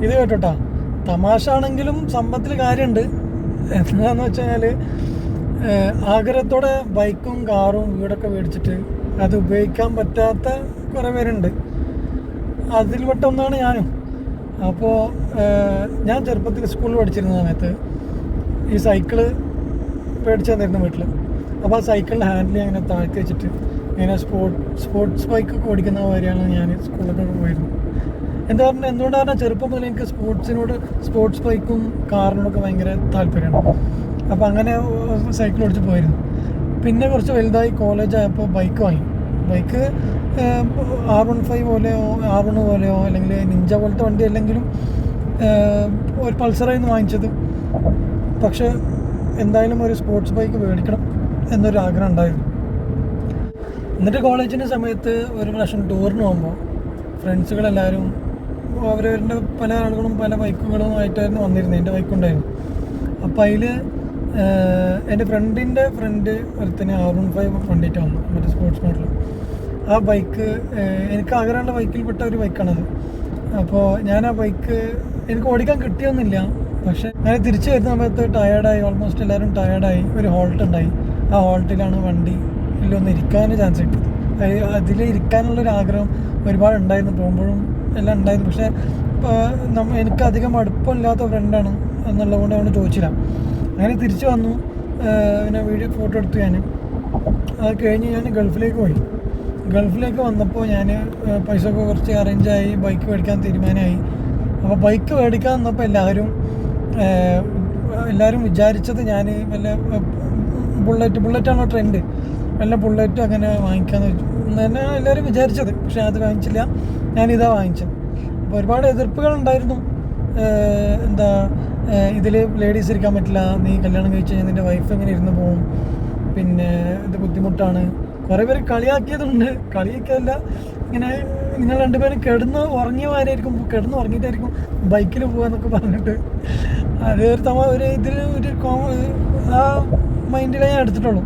ഇത് കേട്ടോട്ടാ, തമാശ ആണെങ്കിലും സംഭവത്തിൽ കാര്യമുണ്ട്. എന്താണെന്ന് വെച്ച് കഴിഞ്ഞാൽ ആഗ്രഹത്തോടെ ബൈക്കും കാറും വീടൊക്കെ മേടിച്ചിട്ട് അത് ഉപയോഗിക്കാൻ പറ്റാത്ത കുറേ പേരുണ്ട്. അതിൽ പെട്ടൊന്നാണ് ഞാനും. അപ്പോൾ ഞാൻ ചെറുപ്പത്തിൽ സ്കൂളിൽ പഠിച്ചിരുന്ന സമയത്ത് ഈ സൈക്കിള് മേടിച്ച് തന്നിരുന്നു വീട്ടിൽ. അപ്പോൾ ആ സൈക്കിളിൻ്റെ ഹാൻഡിൽ അങ്ങനെ താഴ്ത്തി വെച്ചിട്ട് ഇങ്ങനെ സ്പോർട്സ് ബൈക്കൊക്കെ ഓടിക്കുന്ന കാര്യമാണ് ഞാൻ സ്കൂളിലൊക്കെ പോയിരുന്നത്. എന്തുകൊണ്ടാണ് ചെറുപ്പം മുതൽ എനിക്ക് സ്പോർട്സ് ബൈക്കും കാറിനോടൊക്കെ ഭയങ്കര താല്പര്യമാണ്. അപ്പോൾ അങ്ങനെ സൈക്കിൾ ഓടിച്ച് പോയിരുന്നു. പിന്നെ കുറച്ച് വലുതായി കോളേജ് ആയപ്പോൾ ബൈക്ക് വാങ്ങി. ബൈക്ക് R15 പോലെയോ R1 പോലെയോ അല്ലെങ്കിൽ നിഞ്ച പോലത്തെ വണ്ടി അല്ലെങ്കിലും ഒരു പൾസറായിരുന്നു വാങ്ങിച്ചത്. പക്ഷേ എന്തായാലും ഒരു സ്പോർട്സ് ബൈക്ക് മേടിക്കണം എന്നൊരു ആഗ്രഹം ഉണ്ടായിരുന്നു. എന്നിട്ട് കോളേജിൻ്റെ സമയത്ത് ഒരു പ്രാവശ്യം ടൂറിന് പോകുമ്പോൾ ഫ്രണ്ട്സുകളെല്ലാവരും അവരവരുടെ പല ആളുകളും പല ബൈക്കുകളും ആയിട്ടായിരുന്നു വന്നിരുന്നത്. എൻ്റെ ബൈക്കുണ്ടായിരുന്നു. അപ്പോൾ അതിൽ എൻ്റെ ഫ്രണ്ടിൻ്റെ ഫ്രണ്ട് ഒരുത്തന്നെ R15 വണ്ടിയിട്ട് വന്നു, മറ്റേ സ്പോർട്സ് മോഡൽ. ആ ബൈക്ക് എനിക്ക് ആഗ്രഹമുള്ള ബൈക്കിൽപ്പെട്ട ഒരു ബൈക്കാണത്. അപ്പോൾ ഞാൻ ആ ബൈക്ക് എനിക്ക് ഓടിക്കാൻ കിട്ടിയൊന്നുമില്ല. പക്ഷേ ഞാൻ തിരിച്ചു വരുന്ന സമയത്ത് ടയേർഡായി, ഓൾമോസ്റ്റ് എല്ലാവരും ടയേർഡായി. ഒരു ഹോൾട്ട് ഉണ്ടായി. ആ ഹോൾട്ടിലാണ് വണ്ടിയിലൊന്ന് ഇരിക്കാൻ ചാൻസ് കിട്ടിയത്. അതിൽ ഇരിക്കാനുള്ളൊരു ആഗ്രഹം ഒരുപാട് ഉണ്ടായിരുന്നു, പോകുമ്പോഴും എല്ലാം ഉണ്ടായിരുന്നു. പക്ഷേ എനിക്ക് അധികം അടുപ്പമില്ലാത്ത ഫ്രണ്ടാണ് എന്നുള്ളതുകൊണ്ട് അവന് ചോദിച്ചില്ല. അങ്ങനെ തിരിച്ചു വന്നു. പിന്നെ ഫോട്ടോ എടുത്തു. അത് കഴിഞ്ഞ് ഞാൻ ഗൾഫിലേക്ക് വന്നപ്പോൾ ഞാൻ പൈസ ഒക്കെ കുറച്ച് അറേഞ്ചായി, ബൈക്ക് മേടിക്കാൻ തീരുമാനമായി. അപ്പോൾ ബൈക്ക് മേടിക്കാൻ വന്നപ്പോൾ എല്ലാവരും വിചാരിച്ചത് ഞാൻ വല്ല ബുള്ളറ്റാണോ ട്രെൻഡ്, വല്ല ബുള്ളറ്റ് അങ്ങനെ വാങ്ങിക്കാമെന്ന് വെച്ചു തന്നെ എല്ലാവരും വിചാരിച്ചത്. പക്ഷേ അത് വാങ്ങിച്ചില്ല, ഞാനിതാ വാങ്ങിച്ചത്. അപ്പോൾ ഒരുപാട് എതിർപ്പുകളുണ്ടായിരുന്നു. ഇതിൽ ലേഡീസ് ഇരിക്കാൻ പറ്റില്ല, നീ കല്യാണം കഴിച്ച് കഴിഞ്ഞാൽ നിൻ്റെ വൈഫ് എങ്ങനെ ഇരുന്ന് പോവും, പിന്നെ ഇത് ബുദ്ധിമുട്ടാണ്. കുറേ പേര് കളിയാക്കിയതുണ്ട്. കളിയാക്കിയതല്ല, ഇങ്ങനെ നിങ്ങൾ രണ്ടുപേരും കിടന്ന് ഉറങ്ങിയിട്ടായിരിക്കും ബൈക്കിൽ പോകാന്നൊക്കെ പറഞ്ഞിട്ട് അത് ആ മൈൻഡിലേ ഞാൻ എടുത്തിട്ടുള്ളൂ.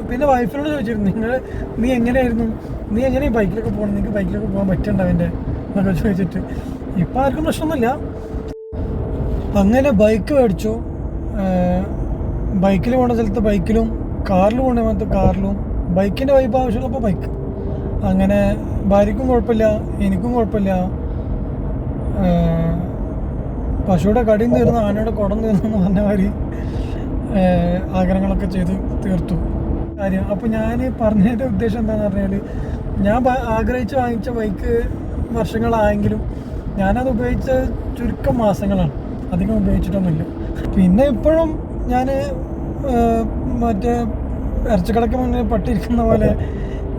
പിന്നെ വൈഫിനോട് ചോദിച്ചിരുന്നു, നീ എങ്ങനെയാണ് ബൈക്കിലൊക്കെ പോകണം, നിങ്ങൾക്ക് ബൈക്കിലൊക്കെ പോകാൻ പറ്റുന്നുണ്ടാവിൻ്റെ എന്നൊക്കെ ചോദിച്ചിട്ട്. ഇപ്പം ആർക്കും പ്രശ്നമൊന്നുമില്ല. അങ്ങനെ ബൈക്ക് മേടിച്ചു. ബൈക്കിൽ പോകുന്ന സ്ഥലത്ത് ബൈക്കിലും, കാറിൽ പോകുന്ന സമയത്ത് കാറിലും, ബൈക്കിൻ്റെ വൈബ് ആവശ്യമുള്ളപ്പോൾ ബൈക്ക്. അങ്ങനെ ഭാര്യയ്ക്കും കുഴപ്പമില്ല, എനിക്കും കുഴപ്പമില്ല. പശുവിടെ കടിയും തീർന്നു, ആനയുടെ കുടം തീർന്നു എന്ന് പറഞ്ഞ മാതിരി ആഗ്രഹങ്ങളൊക്കെ ചെയ്ത് തീർത്തു കാര്യം. അപ്പോൾ ഞാൻ പറഞ്ഞതിൻ്റെ ഉദ്ദേശം എന്താണെന്ന് പറഞ്ഞാൽ, ഞാൻ ആഗ്രഹിച്ച് വാങ്ങിച്ച ബൈക്ക് വർഷങ്ങളായെങ്കിലും ഞാനത് ഉപയോഗിച്ച ചുരുക്കം മാസങ്ങളാണ്, അധികം ഉപയോഗിച്ചിട്ടൊന്നുമില്ല. പിന്നെ ഇപ്പോഴും ഞാൻ മറ്റേ ഇറച്ചിക്കടക്ക് മുന്നേ പട്ടിയിരിക്കുന്ന പോലെ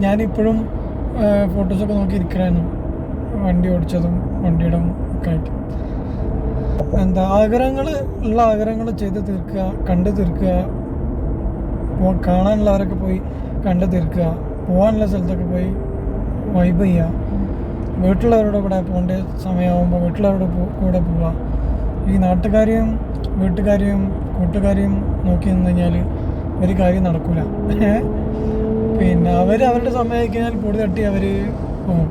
ഞാനിപ്പോഴും ഫോട്ടോസൊക്കെ നോക്കി ഇരിക്കലായിരുന്നു, വണ്ടി ഓടിച്ചതും വണ്ടിയുടെ ഒക്കെ ആയിട്ട്. ആഗ്രഹങ്ങൾ ചെയ്ത് തീർക്കുക, കണ്ടു തീർക്കുക. കാണാനുള്ളവരൊക്കെ പോയി കണ്ടു തീർക്കുക, പോകാനുള്ള സ്ഥലത്തൊക്കെ പോയി വൈബ് ചെയ്യുക. വീട്ടിലുള്ളവരുടെ കൂടെ പോകേണ്ട സമയമാകുമ്പോൾ വീട്ടിലുള്ളവരുടെ കൂടെ പോവുക. ഈ നാട്ടുകാരെയും വീട്ടുകാരെയും കൂട്ടുകാരെയും നോക്കി നിന്ന് കഴിഞ്ഞാൽ ഒരു കാര്യം നടക്കില്ല. പിന്നെ അവരുടെ സമയം കഴിഞ്ഞാൽ പൊടി തട്ടി അവർ പോകും.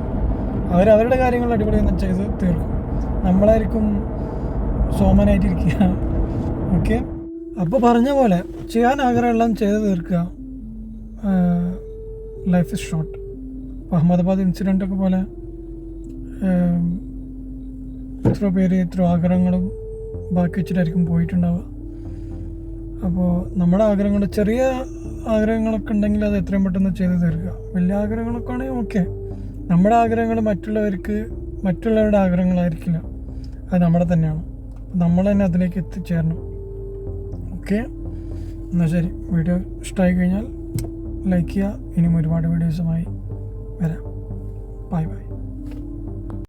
അവരവരുടെ കാര്യങ്ങൾ അടിപൊളി ചെയ്ത് തീർക്കും. നമ്മളായിരിക്കും സോമനായിട്ടിരിക്കുക. ഓക്കെ, അപ്പോൾ പറഞ്ഞ പോലെ ചെയ്യാൻ ആഗ്രഹമെല്ലാം ചെയ്ത് തീർക്കുക. Life is short. അഹമ്മദാബാദ് ഇൻസിഡൻ്റൊക്കെ പോലെ എത്ര ആഗ്രഹങ്ങളും ബാക്കി വെച്ചിട്ടായിരിക്കും പോയിട്ടുണ്ടാവുക. അപ്പോൾ നമ്മുടെ ആഗ്രഹങ്ങൾ, ചെറിയ ആഗ്രഹങ്ങളൊക്കെ ഉണ്ടെങ്കിൽ അത് എത്രയും പെട്ടെന്ന് ചെയ്ത് തീർക്കുക. വലിയ ആഗ്രഹങ്ങളൊക്കെ ആണെങ്കിൽ ഓക്കെ. നമ്മുടെ ആഗ്രഹങ്ങൾ മറ്റുള്ളവരുടെ ആഗ്രഹങ്ങളായിരിക്കില്ല, അത് നമ്മുടെ തന്നെയാണ്. നമ്മൾ തന്നെ അതിലേക്ക് എത്തിച്ചേരണം. ഓക്കെ, എന്നാൽ ശരി. വീഡിയോ ഇഷ്ടമായി കഴിഞ്ഞാൽ ലൈക്ക് ചെയ്യുക. ഇനിയും ഒരുപാട് വീഡിയോസുമായി വരാം. Bye bye.